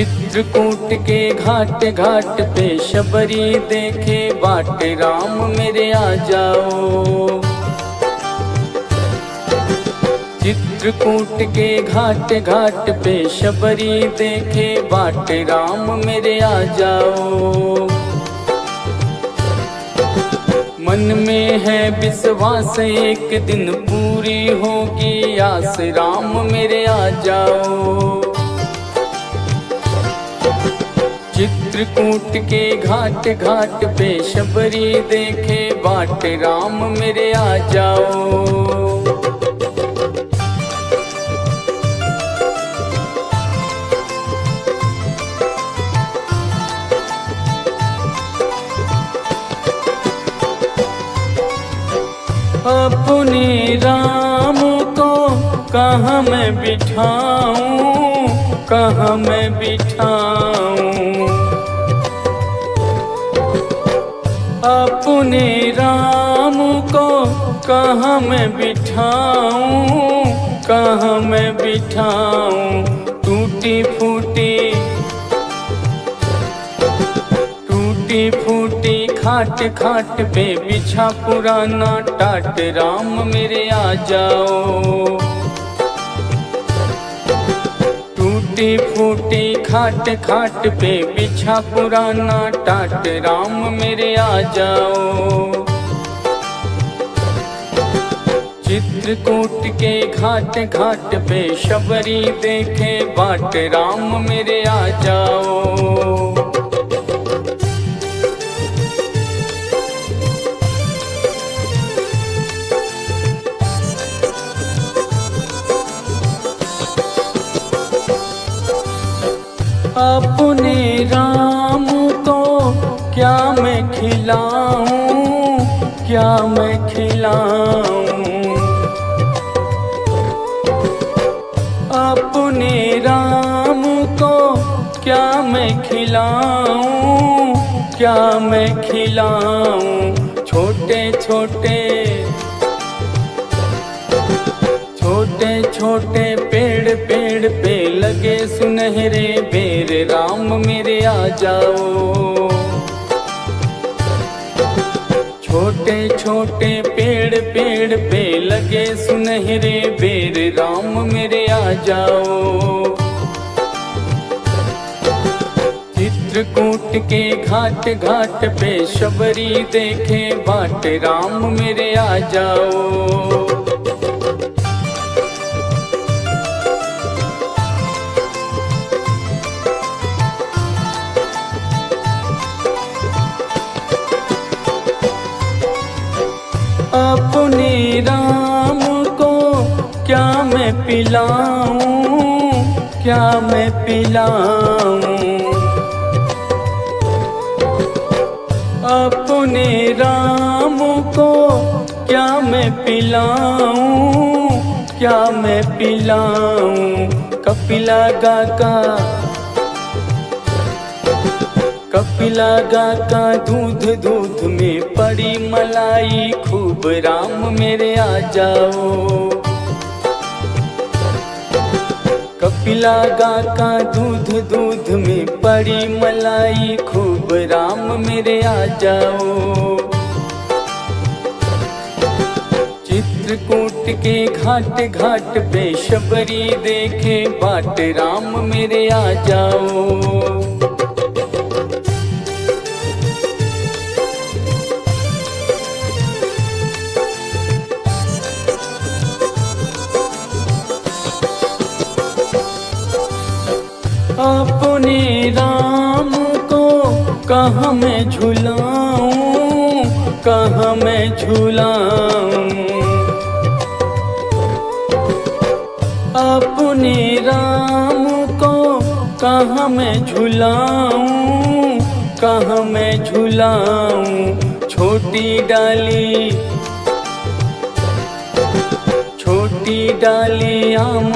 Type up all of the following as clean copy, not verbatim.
चित्रकूट के घाट घाट पे शबरी देखे बाट, राम मेरे आ जाओ। चित्रकूट के घाट घाट पे शबरी देखे बाट, राम मेरे आ जाओ। मन में है विश्वास एक दिन पूरी होगी आस, राम मेरे आ जाओ। चित्रकूट के घाट घाट पे शबरी देखे बाट, राम मेरे आ जाओ। अपने राम को कहाँ मैं बिठाऊं, कहाँ मैं बिठाऊं। अपने राम को कहाँ मैं बिठाऊं, कहाँ मैं बिठाऊं। टूटी फूटी खाट खाट पे बिछा पुराना टाट, राम मेरे आ जाओ। टूटी फूटी खाट खाट पे बिछा पुराना टाट, राम मेरे आ जाओ। चित्रकूट के घाट घाट पे शबरी देखे बाट, राम मेरे आ जाओ। अपने राम को क्या मैं खिलाऊं, क्या मैं खिलाऊं। अपने राम को क्या मैं खिलाऊं, क्या मैं खिलाऊं। छोटे छोटे पेड़ पे लगे सुनहरे बेर, राम मेरे आ जाओ। छोटे छोटे पेड़ पे लगे सुनहरे बेर, राम मेरे आ जाओ। चित्रकूट के घाट घाट पे शबरी देखे बाट, राम मेरे आ जाओ। अपने राम को क्या मैं पिलाऊं, क्या मैं पिलाऊं। अपने राम को क्या मैं पिलाऊं, क्या मैं पिलाऊं। कपिला गाका दूध में पड़ी मलाई खूब, राम मेरे आ जाओ। कपिला गाका दूध में पड़ी मलाई खूब, राम मेरे आ जाओ। चित्रकूट के घाट घाट पे शबरी देखे बाट, राम मेरे आ जाओ। अपने राम को कहाँ मैं झुलाऊं, कहाँ मैं झुलाऊं। अपने राम को कहाँ मैं झुलाऊं, कहाँ मैं झुलाऊं। छोटी डाली आम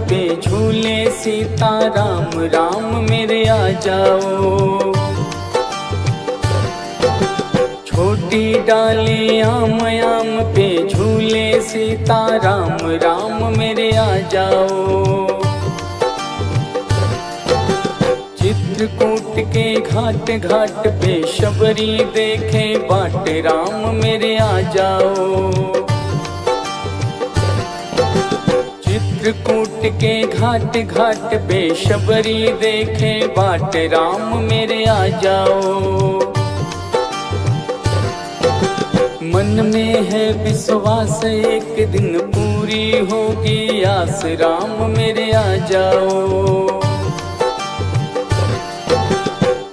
पे झूले सीताराम, राम मेरे आ जाओ। छोटी डाली आम पे झूले सीताराम, राम मेरे आ जाओ। चित्रकूट के घाट घाट पे शबरी देखे बाट, राम मेरे आ जाओ। चित्रकूट के घाट घाट पे शबरी देखे बाट, राम मेरे आ जाओ। मन में है विश्वास एक दिन पूरी होगी आस, राम मेरे आ जाओ।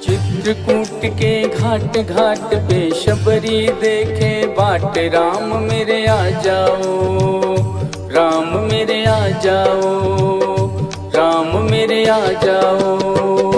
चित्रकूट के घाट घाट पे शबरी देखे बाट, राम मेरे आ जाओ। राम मेरे आ जाओ, राम मेरे आ जाओ।